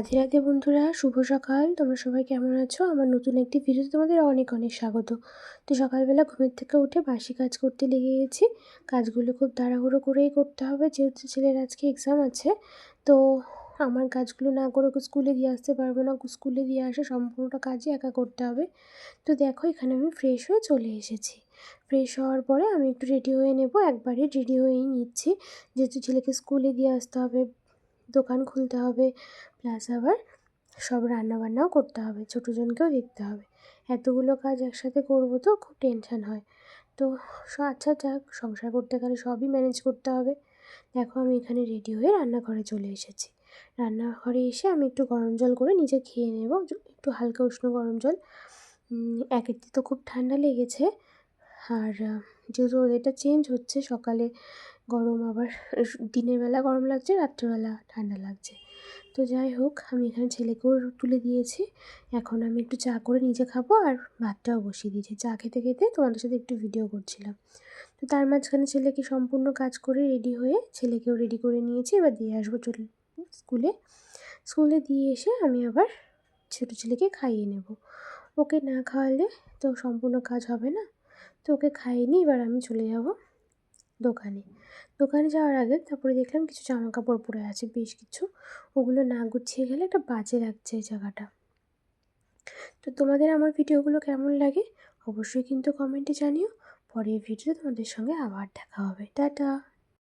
রাধে রাধে বন্ধুরা, শুভ সকাল। তোমরা সবাই কেমন আছো? আমার নতুন একটি ভিডিওতে তোমাদের অনেক অনেক স্বাগত। তো সকালবেলা ঘুমের থেকে উঠে বাসি কাজ করতে লেগে গেছি। কাজগুলো খুব তাড়াহুড়ো করেই করতে হবে, যেহেতু ছেলের আজকে এক্সাম আছে। তো আমার কাজগুলো না করে ওকে স্কুলে দিয়ে আসতে পারবো না। স্কুলে দিয়ে আসা সম্পূর্ণটা কাজই একা করতে হবে। তো দেখো, এখানে আমি ফ্রেশ হয়ে চলে এসেছি। ফ্রেশ হওয়ার পরে আমি একটু রেডি হয়ে নেব। একবারে রেডি হয়েই নিচ্ছি, যেহেতু ছেলেকে স্কুলে দিয়ে আসতে হবে, দোকান খুলতে হবে, প্লাস আবার সব রান্নাবান্নাও করতে হবে, ছোটোজনকেও দেখতে হবে। এতগুলো কাজ একসাথে করবো তো খুব টেনশান হয়। তো আচ্ছা যাক, সংসার করতে গেলে সবই ম্যানেজ করতে হবে। দেখো, আমি এখানে রেডি হয়ে রান্নাঘরে চলে এসেছি। রান্নাঘরে এসে আমি একটু গরম জল করে নিজে খেয়ে নেব, একটু হালকা উষ্ণ গরম জল। একেতে তো খুব ঠান্ডা লেগেছে, আর যেহেতু ওয়েদারটা চেঞ্জ হচ্ছে, সকালে গরম, আবার দিনের বেলা গরম লাগছে, রাত্রেবেলা ঠান্ডা লাগছে। তো যাই হোক, আমি এখানে ছেলেকেও তুলে দিয়েছি। এখন আমি একটু চা করে নিজে খাবো, আর ভাতটাও বসিয়ে দিয়েছি। চা খেতে খেতে তোমাদের সাথে একটু ভিডিও করছিলাম। তো তার মাঝখানে ছেলেকে সম্পূর্ণ কাজ করে রেডি হয়ে ছেলেকেও রেডি করে নিয়েছি। এবার দিয়ে আসবো স্কুলে। স্কুলে দিয়ে এসে আমি আবার ছোটো ছেলেকে খাইয়ে নেব। ওকে না খাওয়ালে তো সম্পূর্ণ কাজ হবে না। তো ওকে খাইয়ে নিয়ে এবার আমি চলে যাব দোকানে। দোকানে যাওয়ার আগে তারপরে দেখলাম কিছু জামা কাপড় পরে আছে, বেশ কিছু। ওগুলো না গুছিয়ে গেলে একটা বাজে লাগছে এই জায়গাটা। তো তোমাদের আমার ভিডিওগুলো কেমন লাগে অবশ্যই কিন্তু কমেন্টে জানিও। পরের ভিডিওতে তোমাদের সঙ্গে আবার দেখা হবে। টাটা।